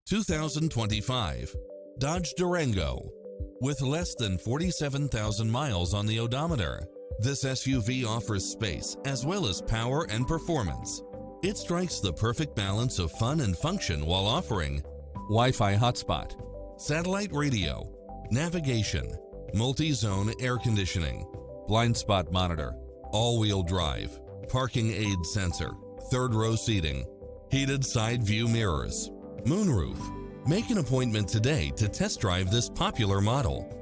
2025 Dodge Durango. With less than 47,000 miles on the odometer, this SUV offers space as well as power and performance. It strikes the perfect balance of fun and function while offering Wi-Fi hotspot, satellite radio, navigation, multi-zone air conditioning, blind spot monitor, all-wheel drive, parking aid sensor, third-row seating, heated side view mirrors, moonroof. Make an appointment today to test drive this popular model.